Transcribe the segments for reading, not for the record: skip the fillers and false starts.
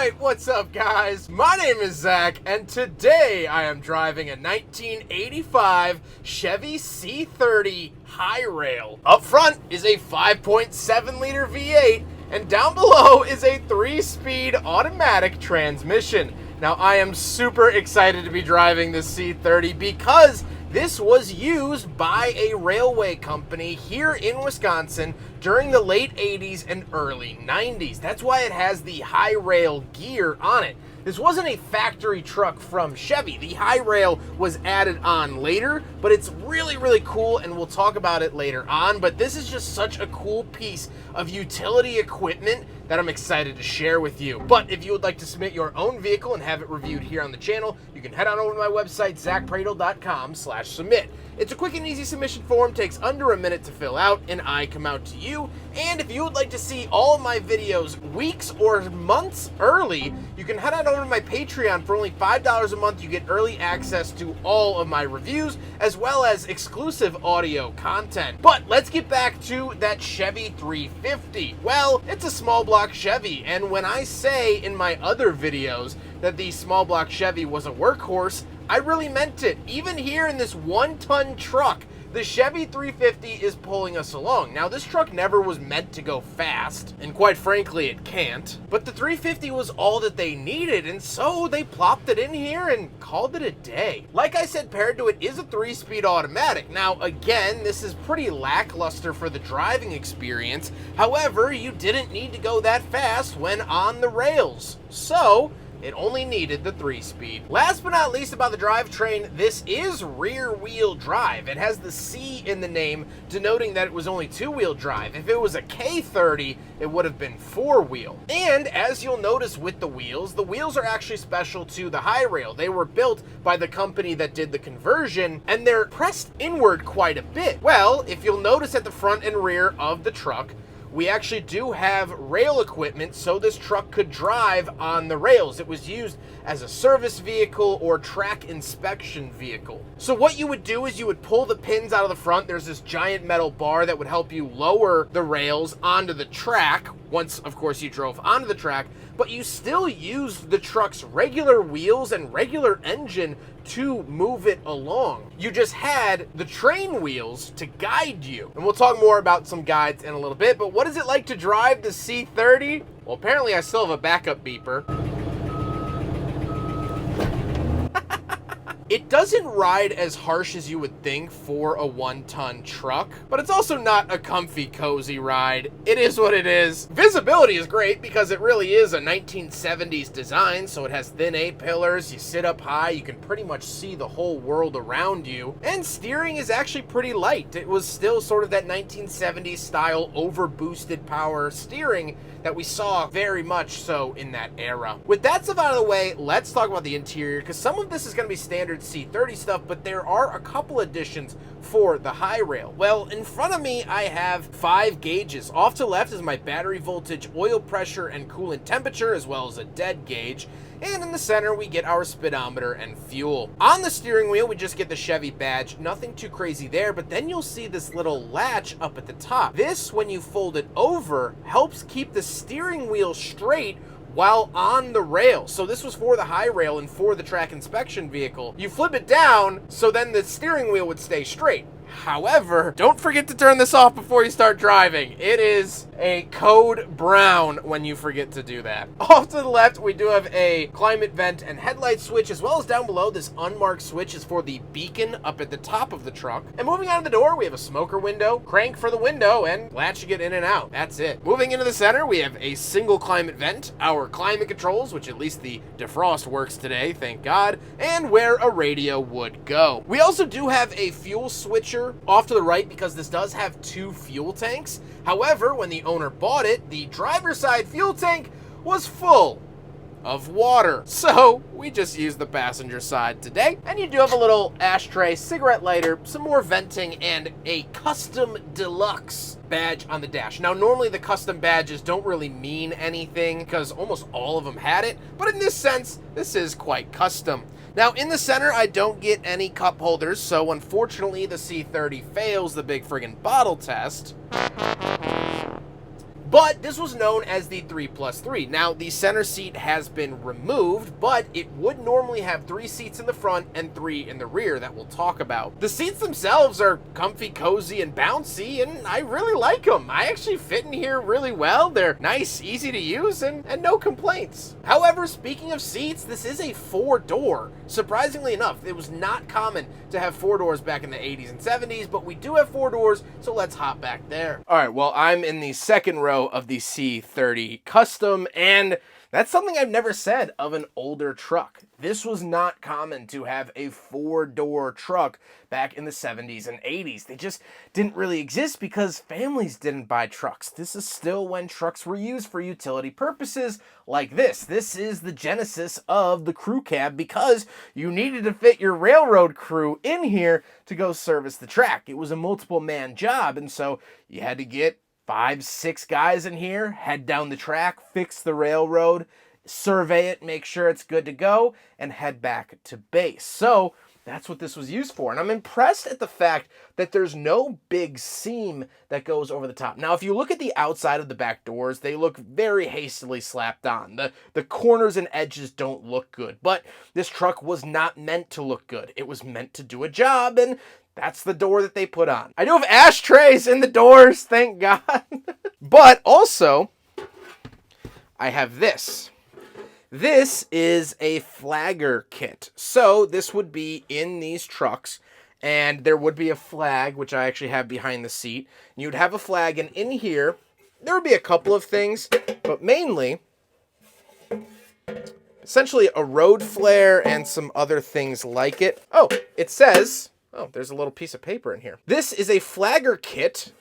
Alright, what's up guys? My name is Zach, and today I am driving a 1985 Chevy C30 High Rail. Up front is a 5.7 liter V8, and down below is a 3-speed automatic transmission. Now I am super excited to be driving this C30 because this was used by a railway company here in Wisconsin during the late 80s and early 90s. That's why it has the high rail gear on it. This wasn't a factory truck from Chevy. The high rail was added on later, but it's really, really cool, and we'll talk about it later on. But this is just such a cool piece of utility equipment that I'm excited to share with you. But if you would like to submit your own vehicle and have it reviewed here on the channel, you can head on over to my website, zackpradel.com/submit. It's a quick and easy submission form, takes under a minute to fill out, and I come out to you. And if you would like to see all of my videos weeks or months early, you can head on over to my Patreon. For only $5 a month, you get early access to all of my reviews, as well as exclusive audio content. But let's get back to that Chevy 350. Well, it's a small block Chevy, and when I say in my other videos that the small block Chevy was a workhorse, I really meant it. Even here in this 1-ton truck, the Chevy 350 is pulling us along. Now, this truck never was meant to go fast, and quite frankly, it can't. But the 350 was all that they needed, and so they plopped it in here and called it a day. Like I said, paired to it is a 3-speed automatic. Now, again, this is pretty lackluster for the driving experience. However, you didn't need to go that fast when on the rails. So it only needed the 3-speed. Last but not least about the drivetrain, this is rear-wheel drive. It has the C in the name, denoting that it was only 2-wheel drive. If it was a K30, it would have been 4-wheel. And as you'll notice with the wheels are actually special to the high rail. They were built by the company that did the conversion, and they're pressed inward quite a bit. Well, if you'll notice at the front and rear of the truck, we actually do have rail equipment so this truck could drive on the rails. It was used as a service vehicle or track inspection vehicle. So what you would do is you would pull the pins out of the front. There's this giant metal bar that would help you lower the rails onto the track once, of course, you drove onto the track, but you still used the truck's regular wheels and regular engine to move it along. You just had the train wheels to guide you. And we'll talk more about some guides in a little bit, but what is it like to drive the C30? Well, apparently I still have a backup beeper. It doesn't ride as harsh as you would think for a 1-ton truck, but it's also not a comfy, cozy ride. It is what it is. Visibility is great because it really is a 1970s design, so it has thin A-pillars, you sit up high, you can pretty much see the whole world around you, and steering is actually pretty light. It was still sort of that 1970s style over-boosted power steering that we saw very much so in that era. With that stuff out of the way, let's talk about the interior, because some of this is going to be standard C30 stuff, but there are a couple additions for the high rail. Well, in front of me, I have 5 gauges. Off to the left is my battery voltage, oil pressure, and coolant temperature, as well as a dead gauge. And in the center, we get our speedometer and fuel. On the steering wheel, we just get the Chevy badge. Nothing too crazy there, but then you'll see this little latch up at the top. This, when you fold it over, helps keep the steering wheel straight while on the rail. So this was for the high rail and for the track inspection vehicle. You flip it down, so then the steering wheel would stay straight. However, don't forget to turn this off before you start driving. It is a code brown when you forget to do that. Off to the left, we do have a climate vent and headlight switch, as well as down below, this unmarked switch is for the beacon up at the top of the truck. And moving out of the door, we have a smoker window, crank for the window, and latch to get in and out. That's it. Moving into the center, we have a single climate vent, our climate controls, which at least the defrost works today, thank God, and where a radio would go. We also do have a fuel switcher off to the right because this does have 2 fuel tanks. However, when the owner bought it, the driver's side fuel tank was full of water. So we just use the passenger side today. And you do have a little ashtray, cigarette lighter, some more venting, and a custom deluxe badge on the dash. Now, normally the custom badges don't really mean anything because almost all of them had it, but in this sense, this is quite custom. Now, in the center, I don't get any cup holders, so unfortunately, the C30 fails the big friggin' bottle test. But this was known as the 3+3. Now, the center seat has been removed, but it would normally have 3 seats in the front and 3 in the rear that we'll talk about. The seats themselves are comfy, cozy, and bouncy, and I really like them. I actually fit in here really well. They're nice, easy to use, and no complaints. However, speaking of seats, this is a 4-door. Surprisingly enough, it was not common to have 4 doors back in the 80s and 70s, but we do have 4 doors, so let's hop back there. All right, well, I'm in the second row of the C30 Custom, and that's something I've never said of an older truck. This was not common to have a 4-door truck back in the 70s and 80s. They just didn't really exist because families didn't buy trucks. This is still when trucks were used for utility purposes like this. This is the genesis of the crew cab because you needed to fit your railroad crew in here to go service the track. It was a multiple man job, and so you had to get 5, 6 guys in here, head down the track, fix the railroad, survey it, make sure it's good to go, and head back to base. So that's what this was used for. And I'm impressed at the fact that there's no big seam that goes over the top. Now, if you look at the outside of the back doors, they look very hastily slapped on. The corners and edges don't look good. But this truck was not meant to look good. It was meant to do a job, and that's the door that they put on. I do have ashtrays in the doors, thank God. But also, I have this. This is a flagger kit. So this would be in these trucks, and there would be a flag, which I actually have behind the seat. You'd have a flag, and in here, there would be a couple of things, but mainly, essentially a road flare and some other things like it. Oh, it says, oh, there's a little piece of paper in here. This is a flagger kit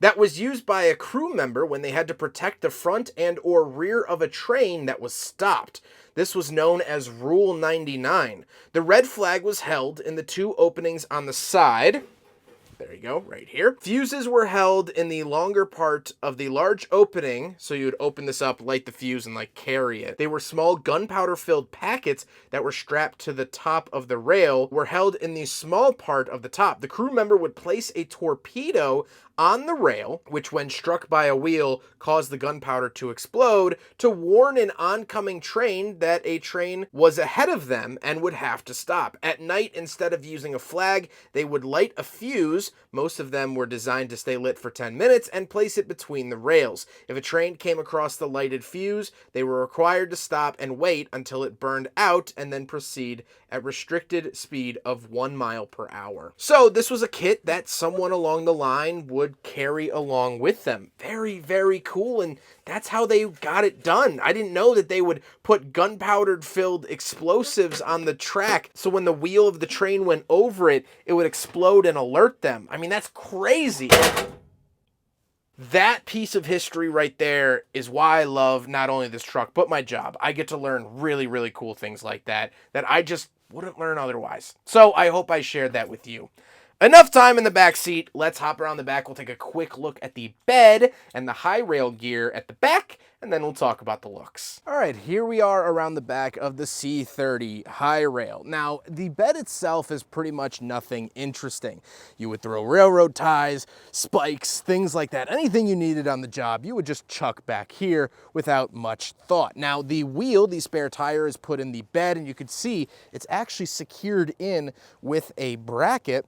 that was used by a crew member when they had to protect the front and or rear of a train that was stopped. This was known as Rule 99. The red flag was held in the 2 openings on the side. There you go, right here. Fuses were held in the longer part of the large opening, so you would open this up, light the fuse, and like carry it. They were small gunpowder-filled packets that were strapped to the top of the rail, were held in the small part of the top. The crew member would place a torpedo on the rail, which when struck by a wheel caused the gunpowder to explode, to warn an oncoming train that a train was ahead of them and would have to stop. At night, instead of using a flag, they would light a fuse. Most of them were designed to stay lit for 10 minutes and place it between the rails. If a train came across the lighted fuse, they were required to stop and wait until it burned out and then proceed at restricted speed of 1 mile per hour. So this was a kit that someone along the line would carry along with them. Very, very cool, and that's how they got it done. I didn't know that they would put gunpowder-filled explosives on the track, so when the wheel of the train went over it, it would explode and alert them. I mean, that's crazy. That piece of history right there is why I love not only this truck, but my job. I get to learn really, really cool things like that I just wouldn't learn otherwise. So I hope I shared that with you. Enough time in the back seat. Let's hop around the back. We'll take a quick look at the bed and the high rail gear at the back, and then we'll talk about the looks. All right, here we are around the back of the C30 high rail. Now, the bed itself is pretty much nothing interesting. You would throw railroad ties, spikes, things like that. Anything you needed on the job, you would just chuck back here without much thought. Now, the wheel, the spare tire, is put in the bed, and you can see it's actually secured in with a bracket.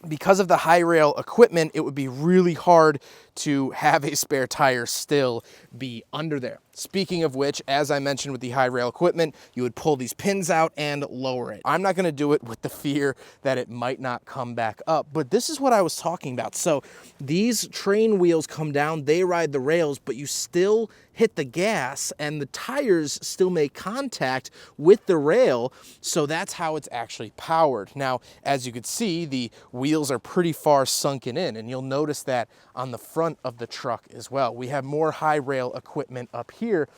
Because of the high rail equipment, it would be really hard to have a spare tire still be under there. Speaking of which, as I mentioned with the high rail equipment, you would pull these pins out and lower it. I'm not going to do it with the fear that it might not come back up, but this is what I was talking about. So these train wheels come down, they ride the rails, but you still hit the gas and the tires still make contact with the rail. So that's how it's actually powered. Now, as you can see, the wheels are pretty far sunken in, and you'll notice that on the front of the truck as well. We have more high rail equipment up here,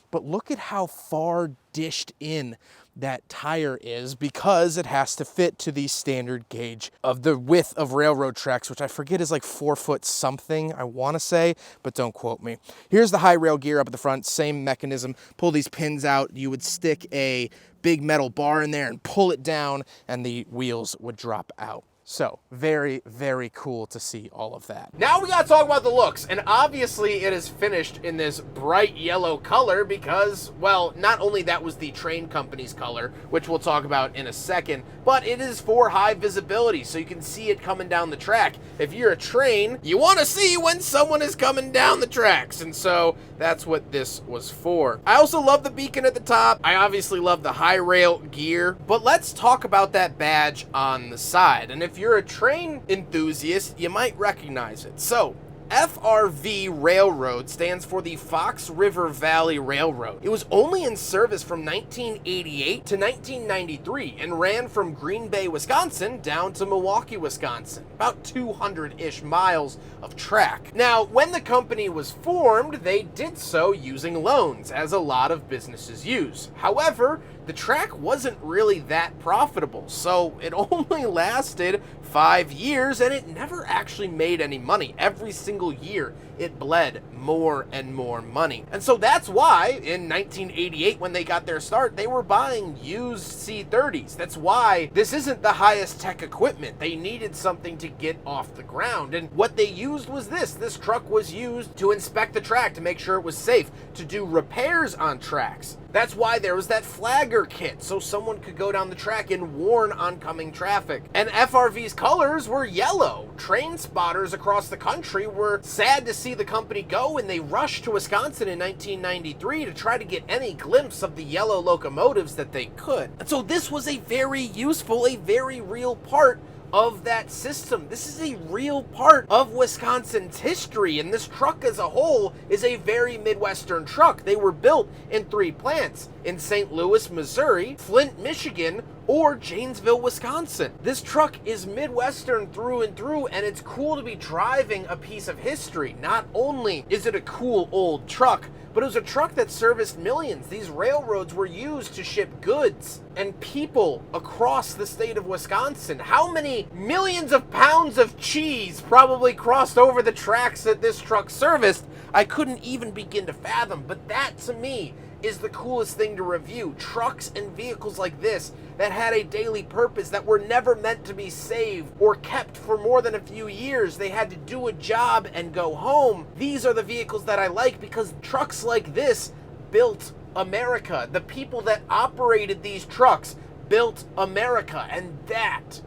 but look at how far dished in that tire is because it has to fit to the standard gauge of the width of railroad tracks, which I forget is like 4 foot something, I want to say, but don't quote me. Here's the high rail gear up at the front, same mechanism. Pull these pins out, you would stick a big metal bar in there and pull it down, and the wheels would drop out. So, very, very cool to see all of that. Now we gotta talk about the looks, and obviously it is finished in this bright yellow color because, well, not only that was the Train company's color, which we'll talk about in a second, but it is for high visibility, so you can see it coming down the track. If you're a Train, you wanna see when someone is coming down the tracks, and so that's what this was for. I also love the beacon at the top. I obviously love the high rail gear, but let's talk about that badge on the side. And if you're a Train enthusiast, you might recognize it. So, FRV Railroad stands for the Fox River Valley Railroad. It was only in service from 1988 to 1993 and ran from Green Bay, Wisconsin down to Milwaukee, Wisconsin. About 200-ish miles of track. Now, when the company was formed, they did so using loans, as a lot of businesses use. However, the track wasn't really that profitable, so it only lasted 5 years and it never actually made any money. Every single year it bled more and more money. And so that's why in 1988, when they got their start, they were buying used C30s. That's why this isn't the highest tech equipment. They needed something to get off the ground. And what they used was this. This truck was used to inspect the track to make sure it was safe, to do repairs on tracks. That's why there was that flagger kit, so someone could go down the track and warn oncoming traffic. And FRV's colors were yellow. Train spotters across the country were sad to see the company go, and they rushed to Wisconsin in 1993 to try to get any glimpse of the yellow locomotives that they could. And so this was a very useful, a very real part of that system. This is a real part of Wisconsin's history, and this truck as a whole is a very Midwestern truck. They were built in 3 plants, in St. Louis, Missouri, Flint, Michigan, or Janesville, Wisconsin. This truck is Midwestern through and through, and it's cool to be driving a piece of history. Not only is it a cool old truck, but it was a truck that serviced millions. These railroads were used to ship goods and people across the state of Wisconsin. How many millions of pounds of cheese probably crossed over the tracks that this truck serviced? I couldn't even begin to fathom, but that to me is the coolest thing to review. Trucks and vehicles like this that had a daily purpose, that were never meant to be saved or kept for more than a few years. They had to do a job and go home. These are the vehicles that I like, because trucks like this built America. The people that operated these trucks built America, and that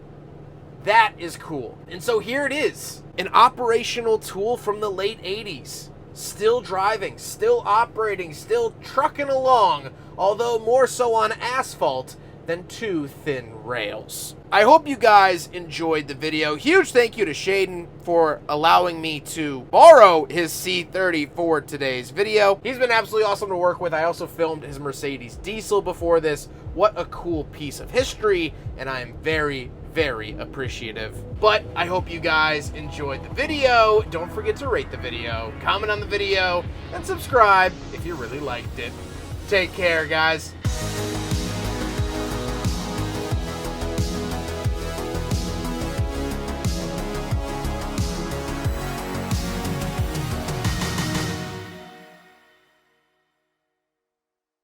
is cool. And so here it is, an operational tool from the late 80s. Still driving, still operating, still trucking along, although more so on asphalt than 2 thin rails. I hope you guys enjoyed the video. Huge thank you to Shaden for allowing me to borrow his C30 for today's video. He's been absolutely awesome to work with. I also filmed his Mercedes diesel before this. What a cool piece of history, and I am very, very appreciative. But I hope you guys enjoyed the video. Don't forget to rate the video, comment on the video, and subscribe if you really liked it. Take care, guys.